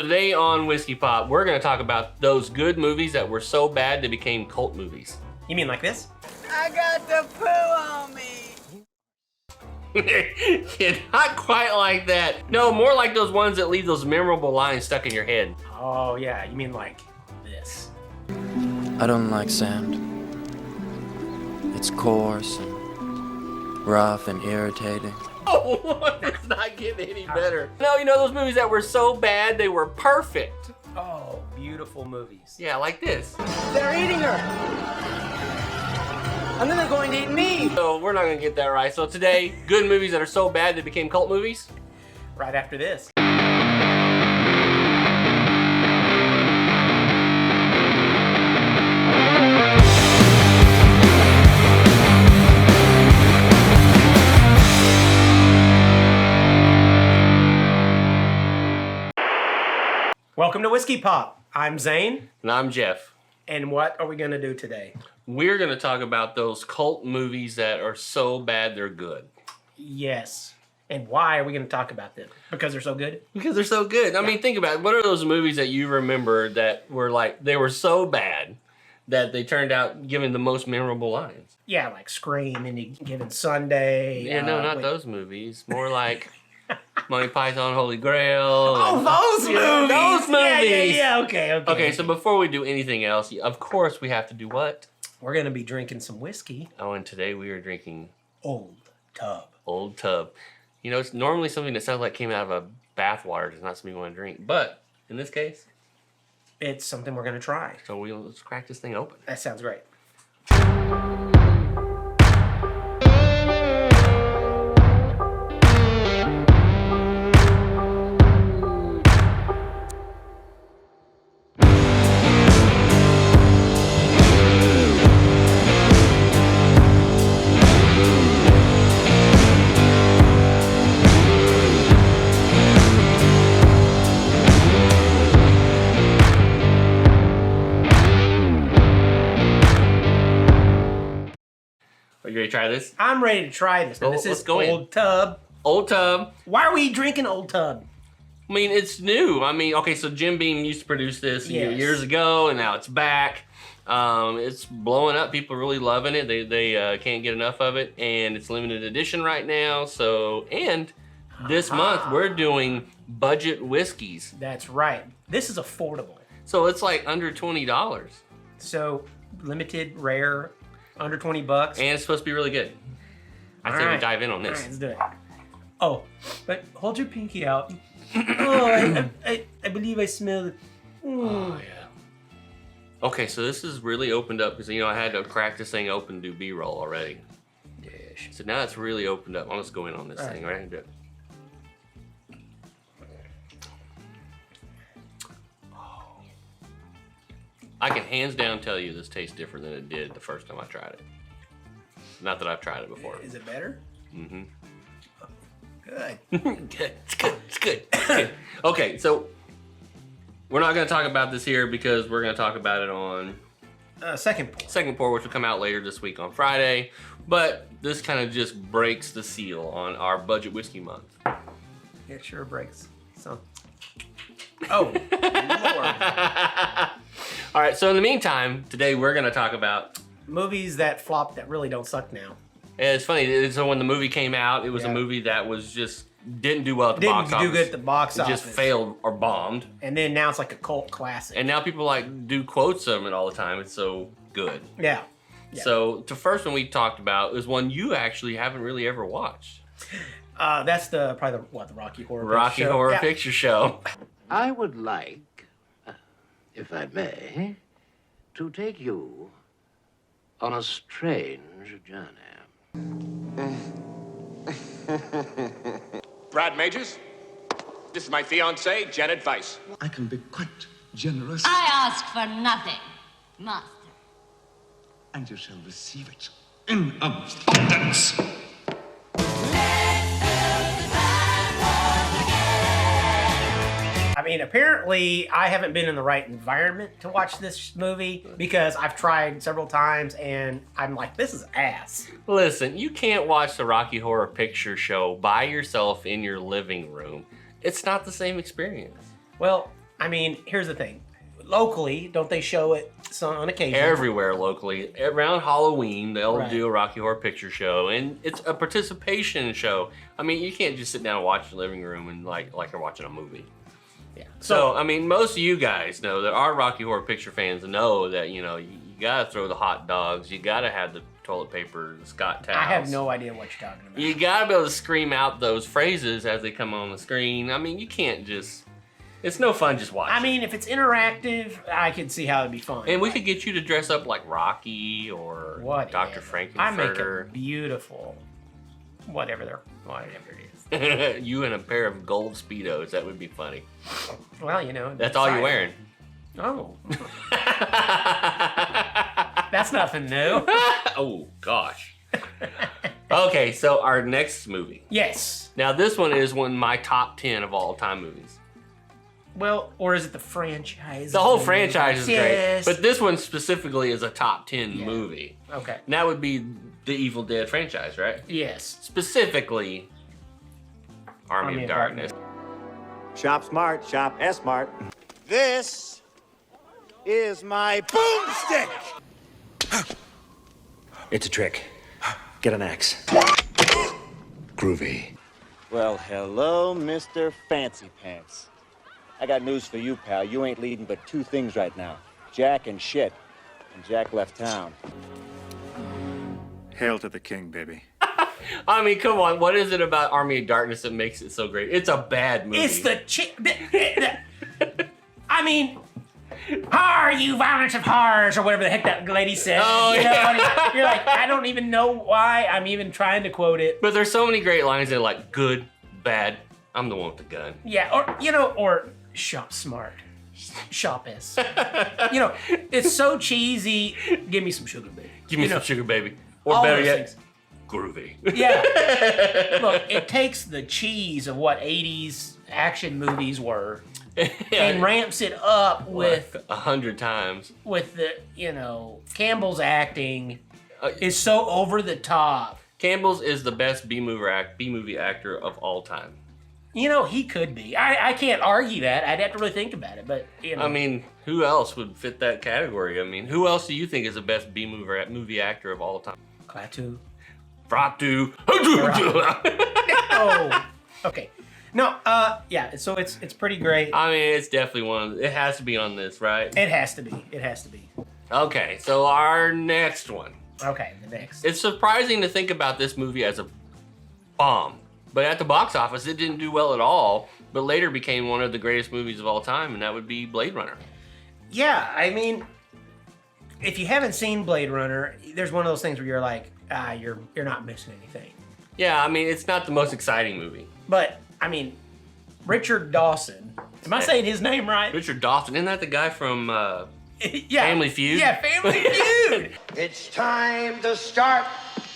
Today on Whiskey Pop, we're going to talk about those good movies that were so bad they became cult movies. You mean like this? I got the poo on me. Yeah, not quite like that. No, more like those ones that leave those memorable lines stuck in your head. Oh yeah, you mean like this. I don't like sand. It's coarse and rough and irritating. Oh, it's not getting any better. No, you know those movies that were so bad they were perfect. Oh, beautiful movies. Yeah, like this. They're eating her. And then they're going to eat me. So we're not going to get that right. So today, good movies that are so bad they became cult movies. Right after this. Welcome to Whiskey Pop. I'm Zane. And I'm Jeff. And what are we going to do today? We're going to talk about those cult movies that are so bad they're good. Yes. And why are we going to talk about them? Because they're so good? Because they're so good. I mean, think about it. What are those movies that you remember that were like, they were so bad that they turned out giving the most memorable lines? Yeah, like Scream, Any Given Sunday. Yeah, no, not those movies. More like Monty Python, Holy Grail. Oh, those movies! Those movies! Yeah, okay. Okay, so before we do anything else, of course we have to do what? We're going to be drinking some whiskey. Oh, and today we are drinking Old Tub. Old Tub. You know, it's normally something that sounds like it came out of a bathwater. It's not something you want to drink. But in this case, It's something we're going to try. so let's crack this thing open. That sounds great. Are you ready to try this? I'm ready to try this. Now, Well, this let's is go in. Old Tub. Old Tub. Why are we drinking Old Tub? I mean, it's new. I mean, okay, so Jim Beam used to produce this Yes. years ago, and now it's back. It's blowing up. People are really loving it. They can't get enough of it, and it's limited edition right now. So, and this month we're doing budget whiskeys. That's right. This is affordable. So it's like under $20, So, limited, rare, under 20 bucks. and it's supposed to be really good. I say we Alright. dive in on All this. right, let's do it. Oh, but hold your pinky out. Oh, I believe I smell it. Oh yeah. Okay, so this is really opened up because I had to crack this thing open to do B-roll already. Dish. So now it's really opened up. Let's go in on this All thing, right. right? Oh. I can hands down tell you this tastes different than it did the first time I tried it. Not that I've tried it before. Is it better? Mm-hmm. Good. Good. It's good. It's good. It's good. Okay, so we're not going to talk about this here because we're going to talk about it on Second pour. second pour, which will come out later this week on Friday. But this kind of just breaks the seal on our budget whiskey month. It sure breaks. So. Oh, Lord. All right, so in the meantime, today we're going to talk about. Movies that flop that really don't suck now. It's funny. So when the movie came out, it was a Yeah. movie that was just didn't do well at the box Didn't office. do good at the box It office. just failed or bombed. And then now it's like a cult classic. And now people like do quotes of it all the time. It's so good. Yeah. Yeah. So the first one we talked about is one you actually haven't really ever watched. That's probably the Rocky Horror Picture Rocky Show. Horror Yeah. Picture Show. I would like, if I may, to take you on a strange journey. Brad Majors, this is my fiancée, Janet Weiss. I can be quite generous, I ask for nothing, master. and you shall receive it in abundance. I mean, apparently I haven't been in the right environment to watch this movie because I've tried several times and I'm like, this is ass. Listen, you can't watch the Rocky Horror Picture Show by yourself in your living room. It's not the same experience. Well, I mean, here's the thing. Locally, don't they show it on occasion? Everywhere locally. Around Halloween, they'll Right. do a Rocky Horror Picture Show, and it's a participation show. I mean, you can't just sit down and watch in the living room and like you're watching a movie. Yeah. So, I mean, most of you guys know that our Rocky Horror Picture fans know that, you know, you gotta throw the hot dogs, you gotta have the toilet paper, the Scott towels. I have no idea what you're talking about. You gotta be able to scream out those phrases as they come on the screen. I mean, you can't just... It's no fun just watching. I mean, if it's interactive, I could see how it'd be fun. And we could get you to dress up like Rocky or What? Dr. I Frankenfurter. make a beautiful, whatever it is. You in a pair of gold Speedos. That would be funny. Well, you know. That's all you're wearing. Oh. That's nothing new. Oh, gosh. Okay, so our next movie. Yes. Now, this one is one of my top 10 of all time movies. Well, or is it the franchise? The whole franchise is Yes. great, but this one specifically is a top 10 movie. Okay. And that would be the Evil Dead franchise, right? Yes. Specifically, Army of Darkness. Shop smart, shop S-smart. This is my boomstick! It's a trick. Get an axe. Groovy. Well, hello, Mr. Fancy Pants. I got news for you, pal. You ain't leading but two things right now. Jack and shit. And Jack left town. Hail to the king, baby. I mean, come on. What is it about Army of Darkness that makes it so great? It's a bad movie. It's the I mean, "Har, you violence of horrors," or whatever the heck that lady said. Oh, you know, yeah. you're like, I don't even know why I'm even trying to quote it. But there's so many great lines that are like, good, bad, I'm the one with the gun. Yeah, or shop smart. Shop S. You know, it's so cheesy. Give me some sugar, baby. Give me some sugar, baby. Or all better those yet, things. groovy. Yeah. Look, it takes the cheese of what 80s action movies were and ramps it up with 100 times. with the, Campbell's acting is so over the top. Campbell's is the best B-movie actor of all time. You know, he could be. I can't argue that. I'd have to really think about it, but, I mean, who else would fit that category? I mean, who else do you think is the best movie actor of all time? Klaatu. Fratu. Oh, okay. No, yeah, so it's pretty great. I mean, it's definitely it has to be on this, right? It has to be. It has to be. Okay, so our next one. Okay, the next. It's surprising to think about this movie as a bomb, but at the box office, it didn't do well at all, but later became one of the greatest movies of all time, and that would be Blade Runner. Yeah, I mean, if you haven't seen Blade Runner, there's one of those things where you're like, you're not missing anything. Yeah, I mean, it's not the most exciting movie. But, I mean, Richard Dawson. Am I saying his name right? Richard Dawson, isn't that the guy from Yeah. Family Feud? Yeah, Family Feud. It's time to start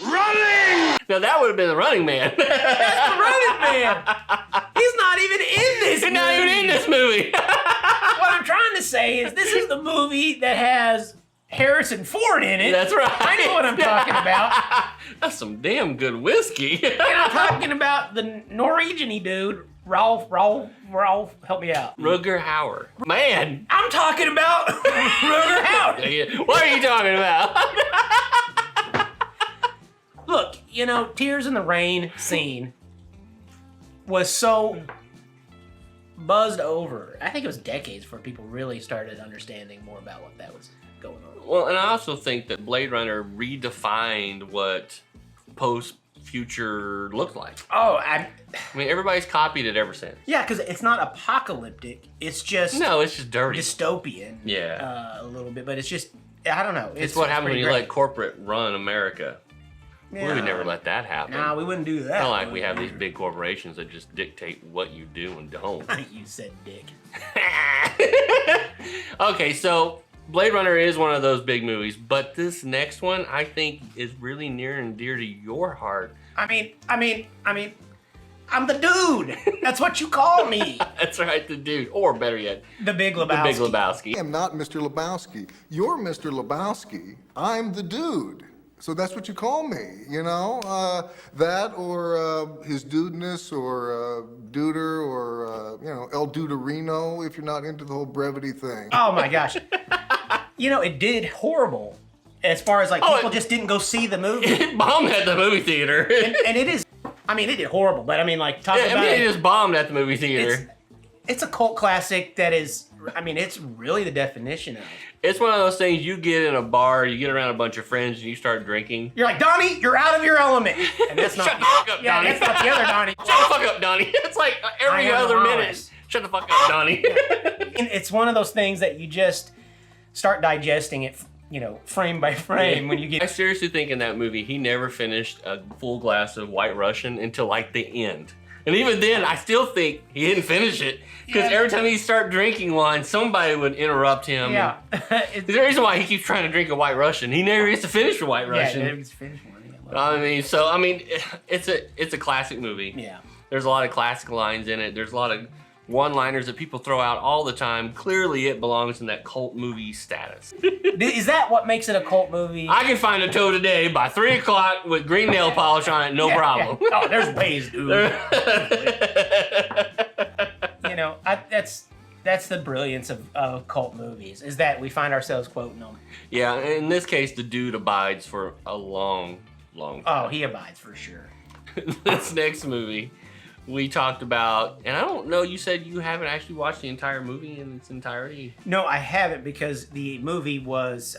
running! Now that would have been the Running Man. That's the Running Man. He's not even in this He's movie. not even in this movie. What I'm trying to say is this is the movie that has Harrison Ford in it. That's right. I know what I'm talking about. That's some damn good whiskey. And I'm talking about the Norwegian-y dude, Rolf, help me out. Rutger Hauer. Man. I'm talking about Rutger Hauer. What are you talking about? Look, Tears in the Rain scene was so buzzed over. I think it was decades before people really started understanding more about what that was going on. Well, and I also think that Blade Runner redefined what post-future looked like. Oh, I mean, everybody's copied it ever since. yeah, because it's not apocalyptic. It's just No, it's just dirty. dystopian. Yeah. A little bit, but it's just, I don't know. It's what happens when pretty you great. let corporate run America. We would never let that happen. Nah, we wouldn't do that. Not like we have these big corporations that just dictate what you do and don't. You said dick. Okay, so Blade Runner is one of those big movies, but this next one I think is really near and dear to your heart. I mean, I'm the dude. That's what you call me. That's right, the dude. Or better yet, The Big Lebowski. The Big Lebowski. I am not Mr. Lebowski. You're Mr. Lebowski. I'm the dude. So that's what you call me, you know? That or his dudeness or Duder or, you know, El Duderino if you're not into the whole brevity thing. Oh my gosh. You know, it did horrible as far as like people just didn't go see the movie. It bombed at the movie theater. and it is, I mean, it did horrible, but I mean, like, talk about it just bombed at the movie theater. It's a cult classic that is, I mean, it's really the definition of it. It's one of those things you get in a bar, you get around a bunch of friends, and you start drinking. You're like, Donnie, you're out of your element. And that's not, Shut the fuck up, Donnie. that's not the other Donnie. Shut the fuck up, Donnie. It's like every other minute. Shut the fuck up, Donnie. And it's one of those things that you just start digesting it, you know, frame by frame when you get. I seriously think in that movie, he never finished a full glass of White Russian until like the end. And even then, I still think he didn't finish it. Because every time he start drinking one, somebody would interrupt him. Yeah. There's a reason why he keeps trying to drink a White Russian. He never gets to finish a White Russian. Yeah, he never gets to finish one. It's a classic movie. Yeah. There's a lot of classic lines in it. There's a lot of one-liners that people throw out all the time. Clearly, it belongs in that cult movie status. Is that what makes it a cult movie? I can find a toe today by 3 o'clock with green nail polish on it, no problem. Yeah. Oh, there's ways, dude. You know, that's the brilliance of cult movies, is that we find ourselves quoting them. Yeah, in this case, the dude abides for a long, long time. Oh, he abides for sure. This next movie we talked about, and I don't know, you said you haven't actually watched the entire movie in its entirety. No, I haven't, because the movie was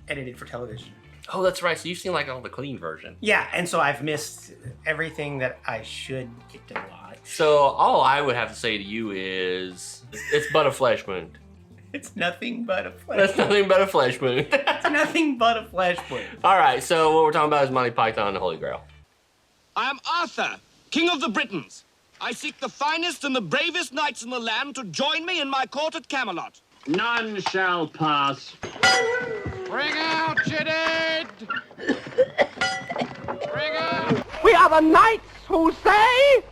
edited for television. Oh, that's right. So you've seen like all the clean version. Yeah, and so I've missed everything that I should get to watch. So all I would have to say to you is, it's but a flesh wound. It's nothing but a flesh That's nothing but a flesh wound. It's nothing but a flesh wound. All right, so what we're talking about is Monty Python and the Holy Grail. I am Arthur, King of the Britons. I seek the finest and the bravest knights in the land to join me in my court at Camelot. None shall pass. Bring out your dead! Bring out... We are the knights who say...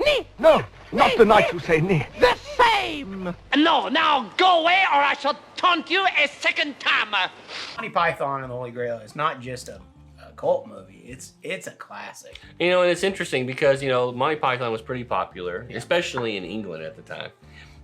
Ni. No, not the knights who say ni. The same! No, now go away or I shall taunt you a second time. Monty Python and the Holy Grail is not just a cult movie. It's a classic. You know, and it's interesting because, you know, Monty Python was pretty popular, especially in England at the time.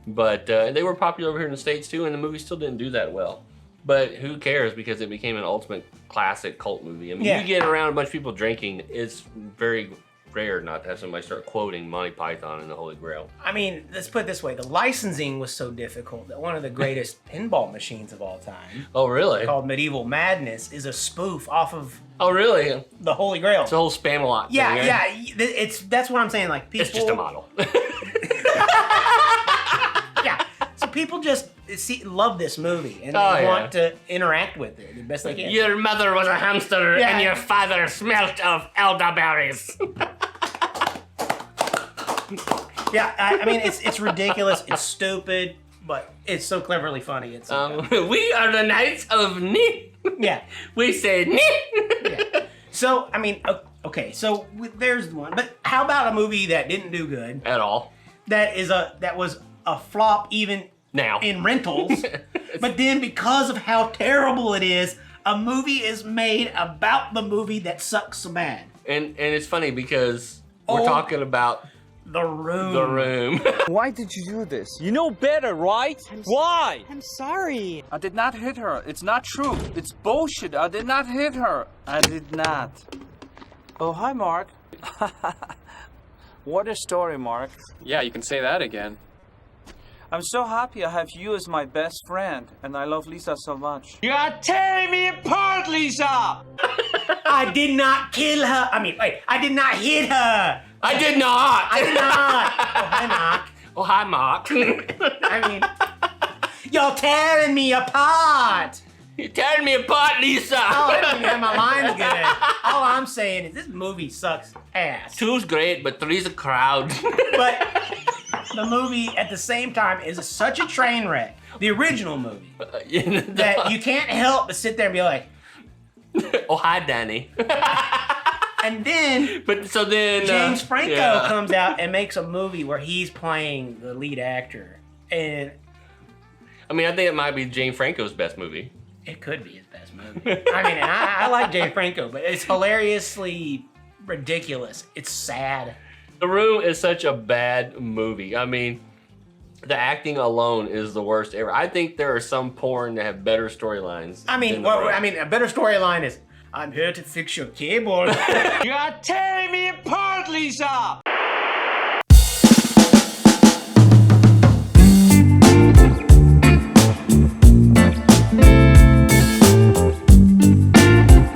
But they were popular over here in the States too, and the movie still didn't do that well. But who cares, because it became an ultimate classic cult movie. I mean, you get around a bunch of people drinking, it's very rare not to have somebody start quoting Monty Python and the Holy Grail. I mean, let's put it this way. The licensing was so difficult that one of the greatest pinball machines of all time, Oh, really? called Medieval Madness, is a spoof off of Oh, really? the Holy Grail. It's a whole Spam-A-Lot Yeah, thing, right? yeah. That's what I'm saying. Like, people. It's just a model. Yeah. So people just love this movie and they want to interact with it the best they can. Your mother was a hamster and your father smelt of elderberries. Yeah, I mean, it's ridiculous, it's stupid, but it's so cleverly funny. It's we are the Knights of Ni. Yeah. We say Ni. Yeah. So, I mean, okay, so there's one. But how about a movie that didn't do good? At all. That was a flop even now in rentals. But then because of how terrible it is, a movie is made about the movie that sucks so bad. And it's funny because we're talking about The Room. The Room. Why did you do this? You know better, right? Why? I'm sorry. I did not hit her. It's not true. It's bullshit. I did not hit her. I did not. Oh, hi, Mark. What a story, Mark. Yeah, you can say that again. I'm so happy I have you as my best friend, and I love Lisa so much. You are tearing me apart, Lisa! I did not kill her. I mean, wait, I did not hit her. I did not. I did not. Oh, hi, Mark. Oh, hi, Mark. I mean, you're tearing me apart. You're tearing me apart, Lisa. Oh, I don't have my lines good. All I'm saying is this movie sucks ass. 2's great, but 3's a crowd. But the movie at the same time is such a train wreck, the original movie, that you can't help but sit there and be like, oh, hi, Danny. And then, James Franco comes out and makes a movie where he's playing the lead actor. And I mean, I think it might be James Franco's best movie. It could be his best movie. I mean, I like Jay Franco, but it's hilariously ridiculous. It's sad. The Room is such a bad movie. I mean, the acting alone is the worst ever. I think there are some porn that have better storylines. I mean, a better storyline is, I'm here to fix your cable. You are tearing me apart, Lisa!